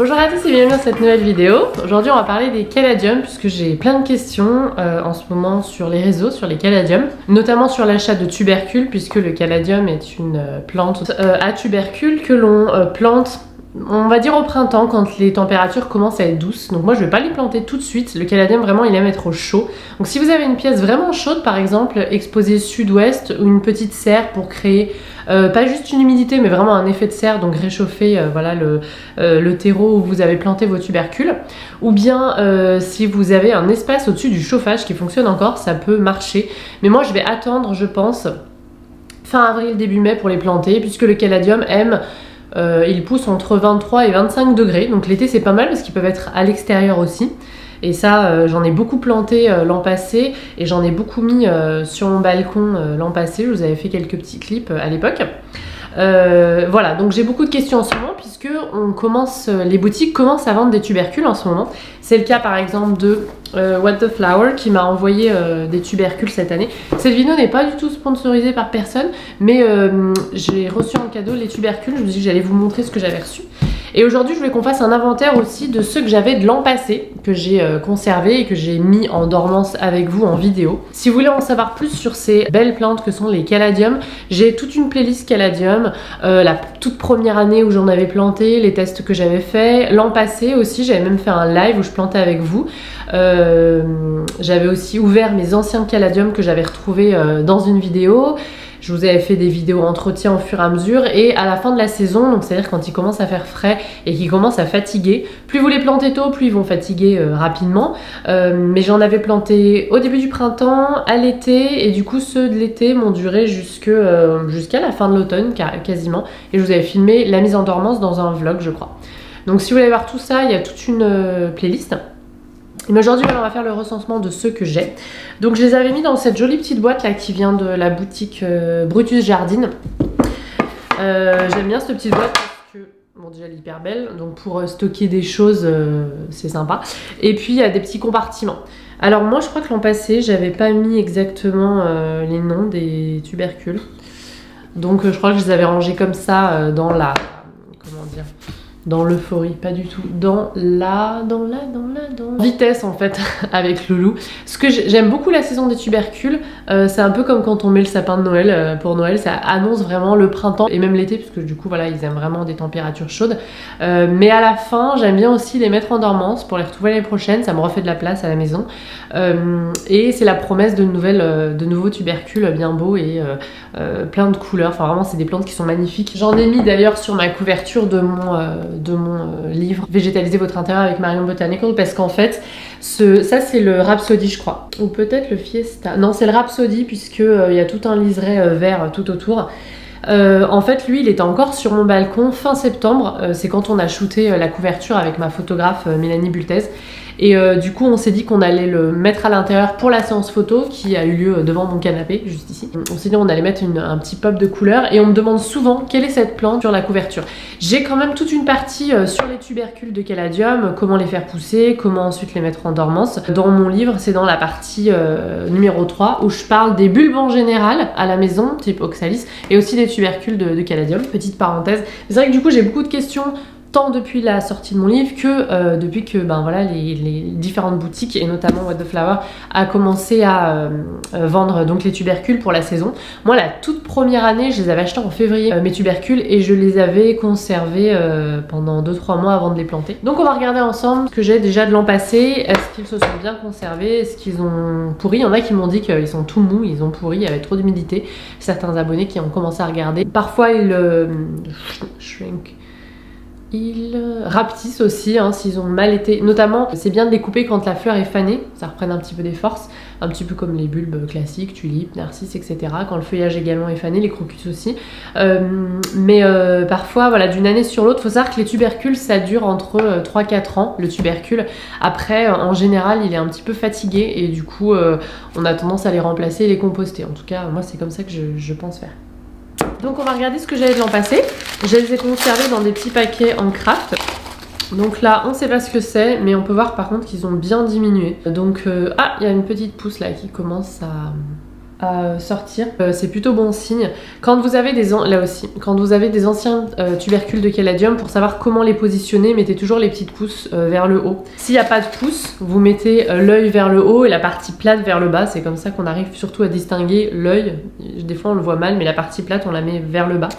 Bonjour à tous et bienvenue dans cette nouvelle vidéo. Aujourd'hui on va parler des caladiums puisque j'ai plein de questions en ce moment sur les réseaux, sur les caladiums, notamment sur l'achat de tubercules puisque le caladium est une plante à tubercules que l'on plante, on va dire au printemps quand les températures commencent à être douces. Donc moi je vais pas les planter tout de suite, le caladium vraiment il aime être au chaud. Donc si vous avez une pièce vraiment chaude par exemple, exposée sud-ouest ou une petite serre pour créer pas juste une humidité mais vraiment un effet de serre, donc réchauffer voilà, le terreau où vous avez planté vos tubercules, ou bien si vous avez un espace au-dessus du chauffage qui fonctionne encore, ça peut marcher. Mais moi je vais attendre, je pense, fin avril, début mai pour les planter puisque le caladium aime il pousse entre 23 et 25 degrés, donc l'été c'est pas mal parce qu'ils peuvent être à l'extérieur aussi. Et ça, j'en ai beaucoup planté l'an passé et j'en ai beaucoup mis sur mon balcon l'an passé. Je vous avais fait quelques petits clips à l'époque. Voilà, donc j'ai beaucoup de questions en ce moment puisque les boutiques commencent à vendre des tubercules en ce moment. C'est le cas par exemple de What the Flower qui m'a envoyé des tubercules cette année. Cette vidéo n'est pas du tout sponsorisée par personne, mais j'ai reçu en cadeau les tubercules. Je me suis dit que j'allais vous montrer ce que j'avais reçu. Et aujourd'hui, je voulais qu'on fasse un inventaire aussi de ceux que j'avais de l'an passé, que j'ai conservé et que j'ai mis en dormance avec vous en vidéo. Si vous voulez en savoir plus sur ces belles plantes que sont les caladiums, j'ai toute une playlist caladium, la toute première année où j'en avais planté, les tests que j'avais fait. L'an passé aussi, j'avais même fait un live où je plantais avec vous. J'avais aussi ouvert mes anciens caladiums que j'avais retrouvés dans une vidéo. Je vous avais fait des vidéos entretien au fur et à mesure et à la fin de la saison, donc c'est-à-dire quand ils commencent à faire frais et qu'ils commencent à fatiguer, plus vous les plantez tôt, plus ils vont fatiguer rapidement. Mais j'en avais planté au début du printemps, à l'été, et du coup ceux de l'été m'ont duré jusqu'à la fin de l'automne quasiment. Et je vous avais filmé la mise en dormance dans un vlog, je crois. Donc si vous voulez voir tout ça, il y a toute une playlist. Mais aujourd'hui, on va faire le recensement de ceux que j'ai. Donc je les avais mis dans cette jolie petite boîte là qui vient de la boutique Brutus Jardine. J'aime bien cette petite boîte parce que, bon déjà elle est hyper belle, donc pour stocker des choses, c'est sympa. Et puis il y a des petits compartiments. Alors moi je crois que l'an passé, j'avais pas mis exactement les noms des tubercules. Donc je crois que je les avais rangés comme ça dans la... comment dire ? Dans l'euphorie, pas du tout. Dans vitesse en fait avec Loulou. Ce que j'aime beaucoup la saison des tubercules, c'est un peu comme quand on met le sapin de Noël pour Noël, ça annonce vraiment le printemps et même l'été puisque du coup voilà ils aiment vraiment des températures chaudes. Mais à la fin j'aime bien aussi les mettre en dormance pour les retrouver l'année prochaine, ça me refait de la place à la maison. Et c'est la promesse de nouveaux tubercules bien beaux et plein de couleurs. Enfin vraiment c'est des plantes qui sont magnifiques. J'en ai mis d'ailleurs sur ma couverture de mon livre Végétaliser votre intérieur avec Marion Botanical parce qu'en fait ça c'est le Rhapsody je crois, ou peut-être le Fiesta, non c'est le Rhapsody puisque il y a tout un liseré vert tout autour. En fait lui il était encore sur mon balcon fin septembre, c'est quand on a shooté la couverture avec ma photographe Mélanie Bultez. Et du coup on s'est dit qu'on allait le mettre à l'intérieur pour la séance photo qui a eu lieu devant mon canapé juste ici. On s'est dit on allait mettre un petit pop de couleur et on me demande souvent quelle est cette plante sur la couverture. J'ai quand même toute une partie sur les tubercules de caladium, comment les faire pousser, comment ensuite les mettre en dormance. Dans mon livre c'est dans la partie numéro 3 où je parle des bulbes en général à la maison type oxalis et aussi des tubercules de caladium, petite parenthèse. C'est vrai que du coup j'ai beaucoup de questions tant depuis la sortie de mon livre que depuis que ben, voilà, les différentes boutiques et notamment What the Flower a commencé à vendre donc les tubercules pour la saison. Moi la toute première année je les avais achetés en février mes tubercules et je les avais conservés pendant 2-3 mois avant de les planter. Donc on va regarder ensemble ce que j'ai déjà de l'an passé. Est-ce qu'ils se sont bien conservés? Est-ce qu'ils ont pourri? Il y en a qui m'ont dit qu'ils sont tout mous, ils ont pourri, il y avait trop d'humidité. Certains abonnés qui ont commencé à regarder. Parfois ils shrink. Ils rapetissent aussi hein, s'ils ont mal été, notamment c'est bien de les couper quand la fleur est fanée, ça reprenne un petit peu des forces, un petit peu comme les bulbes classiques, tulipes, narcisses, etc. Quand le feuillage également est fané, les crocus aussi. Mais parfois, voilà, d'une année sur l'autre, il faut savoir que les tubercules ça dure entre 3-4 ans, le tubercule. Après, en général, il est un petit peu fatigué et du coup, on a tendance à les remplacer et les composter. En tout cas, moi c'est comme ça que je pense faire. Donc on va regarder ce que j'avais de l'an passé. Je les ai conservés dans des petits paquets en craft. Donc là, on ne sait pas ce que c'est, mais on peut voir par contre qu'ils ont bien diminué. Donc, ah, il y a une petite pousse là qui commence à sortir. C'est plutôt bon signe. Quand vous avez des quand vous avez des anciens tubercules de caladium, pour savoir comment les positionner, mettez toujours les petites pousses vers le haut. S'il n'y a pas de pouces, vous mettez l'œil vers le haut et la partie plate vers le bas. C'est comme ça qu'on arrive surtout à distinguer l'œil. Des fois on le voit mal, mais la partie plate on la met vers le bas.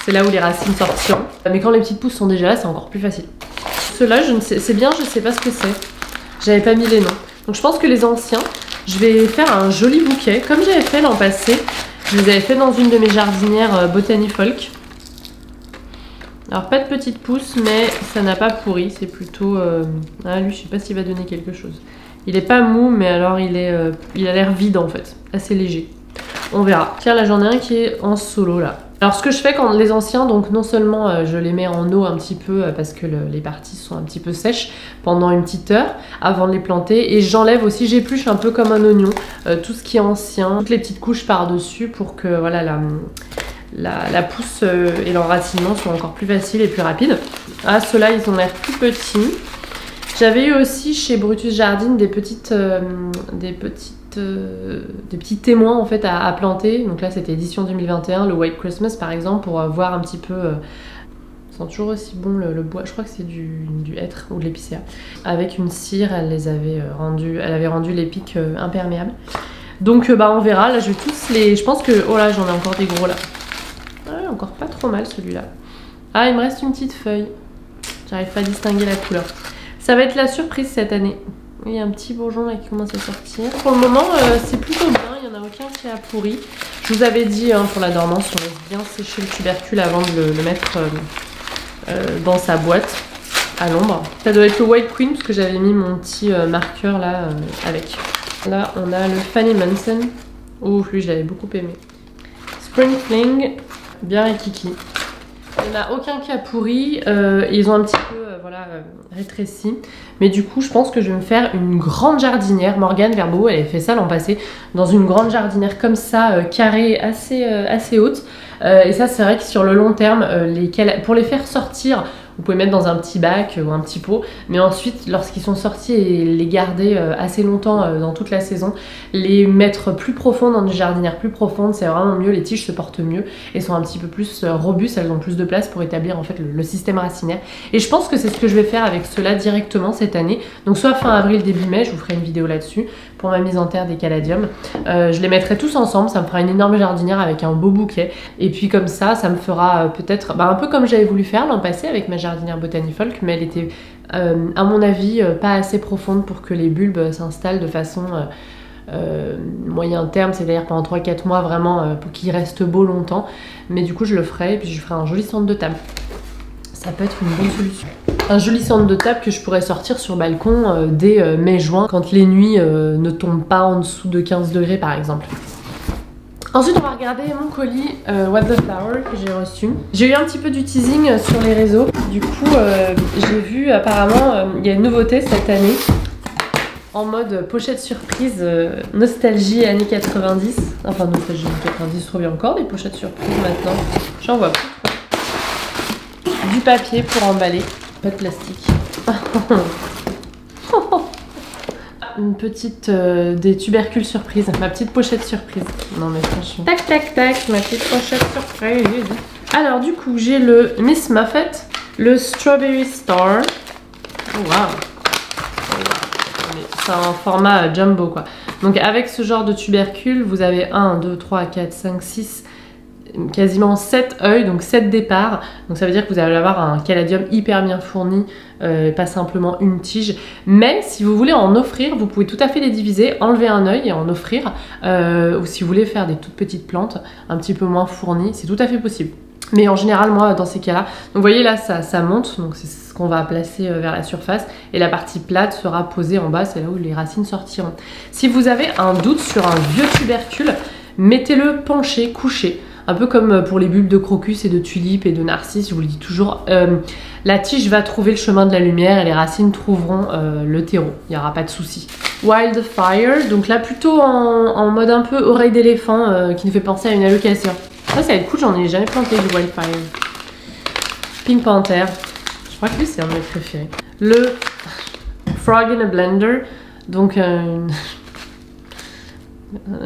C'est là où les racines sortiront. Mais quand les petites pousses sont déjà là, c'est encore plus facile. Ceux-là, c'est bien, je sais pas ce que c'est. J'avais pas mis les noms. Donc je pense que les anciens, je vais faire un joli bouquet, comme j'avais fait l'an passé. Je les avais fait dans une de mes jardinières Botany Folk. Alors pas de petites pousses, mais ça n'a pas pourri. C'est plutôt... Ah lui, je sais pas s'il va donner quelque chose. Il est pas mou, mais alors il a l'air vide en fait. Assez léger. On verra. Tiens, là j'en ai un qui est en solo là. Alors ce que je fais quand les anciens, donc non seulement je les mets en eau un petit peu parce que les parties sont un petit peu sèches pendant une petite heure avant de les planter, et j'enlève aussi, j'épluche un peu comme un oignon tout ce qui est ancien, toutes les petites couches par dessus pour que voilà la pousse et l'enracinement soient encore plus faciles et plus rapides. Ah, ceux-là ils ont l'air tout petits. J'avais eu aussi chez Brutus Jardine des petits témoins en fait à planter. Donc là c'était édition 2021, le White Christmas par exemple, pour voir un petit peu. Ils sont toujours aussi bons le bois. Je crois que c'est du hêtre ou de l'épicéa. Avec une cire, elle avait rendu les pics imperméables. Donc bah on verra. Là je vais tous les. Je pense que oh là j'en ai encore des gros là. Ah, encore pas trop mal celui-là. Ah, il me reste une petite feuille. J'arrive pas à distinguer la couleur. Ça va être la surprise cette année. Il y a un petit bourgeon là qui commence à sortir. Pour le moment, c'est plutôt bien. Il n'y en a aucun qui a pourri. Je vous avais dit pour la dormance, on laisse bien sécher le tubercule avant de le mettre dans sa boîte à l'ombre. Ça doit être le White Queen parce que j'avais mis mon petit marqueur là avec. Là, on a le Fanny Manson. Oh, lui, je l'avais beaucoup aimé. Spring Fling, bien rikiki. Il n'y en a aucun qui a pourri. Ils ont un petit peu rétréci. Mais du coup, je pense que je vais me faire une grande jardinière. Morgane Verbeau, elle avait fait ça l'an passé. Dans une grande jardinière comme ça, carrée, assez haute. Et ça, c'est vrai que sur le long terme, pour les faire sortir, vous pouvez mettre dans un petit bac ou un petit pot, mais ensuite lorsqu'ils sont sortis et les garder assez longtemps dans toute la saison, les mettre plus profond dans des jardinières plus profondes, c'est vraiment mieux, les tiges se portent mieux et sont un petit peu plus robustes, elles ont plus de place pour établir en fait le système racinaire. Et je pense que c'est ce que je vais faire avec ceux-là directement cette année, donc soit fin avril, début mai, je vous ferai une vidéo là-dessus pour ma mise en terre des caladiums. Je les mettrai tous ensemble, ça me fera une énorme jardinière avec un beau bouquet, et puis comme ça me fera peut-être un peu comme j'avais voulu faire l'an passé avec ma jardinière Botany Folk, mais elle était à mon avis pas assez profonde pour que les bulbes s'installent de façon moyen terme, c'est-à-dire pendant 3-4 mois vraiment pour qu'ils restent beaux longtemps. Mais du coup je le ferai et puis je ferai un joli centre de table. Ça peut être une bonne solution. Un joli centre de table que je pourrais sortir sur balcon dès mai-juin quand les nuits ne tombent pas en dessous de 15 degrés par exemple. Ensuite, on va regarder mon colis What the Flower que j'ai reçu. J'ai eu un petit peu du teasing sur les réseaux. Du coup, j'ai vu apparemment, il y a une nouveauté cette année en mode pochette surprise, nostalgie années 90. Enfin, nostalgie années 90, je trouve qu'il y a encore des pochettes surprises maintenant. J'en vois plus. Du papier pour emballer, pas de plastique. Une petite des tubercules surprise, ma petite pochette surprise. Non mais franchement. Tac tac tac, ma petite pochette surprise. Alors du coup j'ai le Miss Muffet, le Strawberry Star. Oh waouh. C'est un format jumbo quoi. Donc avec ce genre de tubercules, vous avez 1, 2, 3, 4, 5, 6, quasiment 7 œils, donc 7 départs. Donc ça veut dire que vous allez avoir un caladium hyper bien fourni, pas simplement une tige. Mais si vous voulez en offrir, vous pouvez tout à fait les diviser, enlever un œil et en offrir. Ou si vous voulez faire des toutes petites plantes un petit peu moins fournies, c'est tout à fait possible. Mais en général, moi, dans ces cas-là, donc vous voyez là, ça monte, donc c'est ce qu'on va placer vers la surface, et la partie plate sera posée en bas, c'est là où les racines sortiront. Si vous avez un doute sur un vieux tubercule, mettez-le penché, couché. Un peu comme pour les bulbes de crocus et de tulipes et de narcisses, je vous le dis toujours, la tige va trouver le chemin de la lumière et les racines trouveront le terreau, il n'y aura pas de souci. Wildfire, donc là plutôt en mode un peu oreille d'éléphant qui nous fait penser à une allocation. Ça va être cool, j'en ai jamais planté du Wildfire. Pink Panther, je crois que lui c'est un de mes préférés. Le Frog in a Blender, donc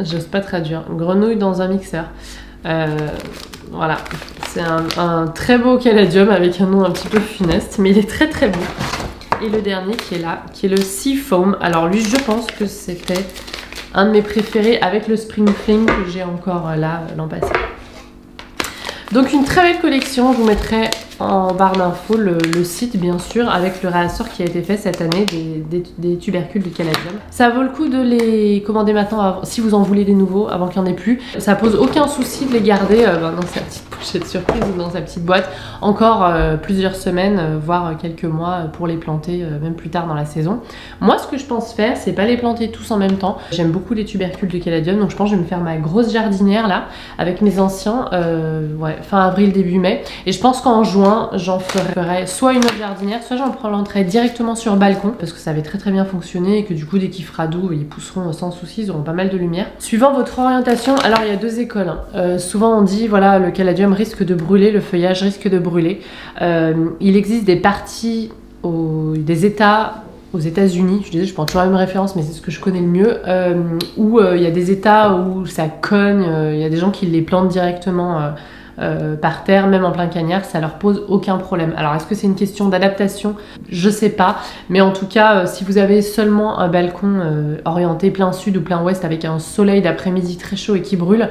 J'ose pas traduire. Grenouille dans un mixeur. Voilà, c'est un très beau caladium avec un nom un petit peu funeste, mais il est très très beau. Et le dernier qui est là, qui est le Sea Foam. Alors lui, je pense que c'était un de mes préférés avec le Spring Fling que j'ai encore là l'an passé. Donc une très belle collection, je vous mettrai en barre d'infos le site bien sûr avec le réassort qui a été fait cette année des tubercules de caladium. Ça vaut le coup de les commander maintenant si vous en voulez des nouveaux avant qu'il n'y en ait plus. Ça pose aucun souci de les garder dans sa petite pochette surprise ou dans sa petite boîte encore plusieurs semaines voire quelques mois pour les planter même plus tard dans la saison. Moi ce que je pense faire c'est pas les planter tous en même temps. J'aime beaucoup les tubercules de caladium donc je pense que je vais me faire ma grosse jardinière là avec mes anciens ouais, fin avril début mai et je pense qu'en juin j'en ferai soit une autre jardinière, soit j'en planterai directement sur balcon parce que ça avait très bien fonctionné et que du coup dès qu'il fera doux ils pousseront sans souci, ils auront pas mal de lumière. Suivant votre orientation, alors il y a deux écoles. Souvent on dit voilà le caladium risque de brûler, le feuillage risque de brûler. Il existe des parties, des états aux États-Unis, je disais je prends toujours la même référence mais c'est ce que je connais le mieux, où il y a des états où ça cogne, il y a des gens qui les plantent directement par terre, même en plein cagnard, ça leur pose aucun problème. Alors est-ce que c'est une question d'adaptation? Je sais pas, mais en tout cas si vous avez seulement un balcon orienté plein sud ou plein ouest avec un soleil d'après-midi très chaud et qui brûle,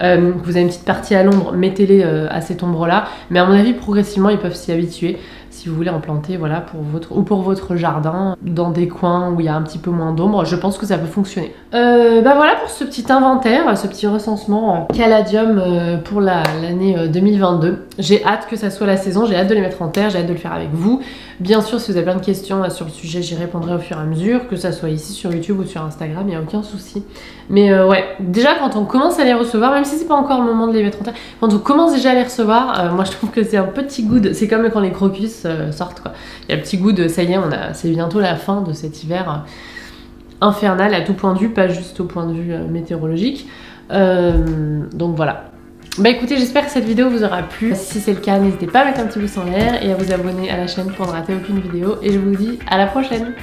vous avez une petite partie à l'ombre, mettez-les à cette ombre là, mais à mon avis progressivement ils peuvent s'y habituer. Si vous voulez en planter voilà, pour votre jardin, dans des coins où il y a un petit peu moins d'ombre, je pense que ça peut fonctionner. Bah voilà pour ce petit inventaire, ce petit recensement caladium pour l'année 2022. J'ai hâte que ça soit la saison, j'ai hâte de les mettre en terre, j'ai hâte de le faire avec vous. Bien sûr, si vous avez plein de questions sur le sujet, j'y répondrai au fur et à mesure, que ça soit ici sur YouTube ou sur Instagram, il n'y a aucun souci. Mais ouais, déjà quand on commence à les recevoir, même si c'est pas encore le moment de les mettre en terre, quand on commence déjà à les recevoir, moi je trouve que c'est un petit goût de... C'est comme quand les crocus sortent quoi. Il y a le petit goût de ça y est, c'est bientôt la fin de cet hiver infernal à tout point de vue, pas juste au point de vue météorologique. Donc voilà. Bah écoutez, j'espère que cette vidéo vous aura plu. Si c'est le cas, n'hésitez pas à mettre un petit pouce en l'air et à vous abonner à la chaîne pour ne rater aucune vidéo. Et je vous dis à la prochaine.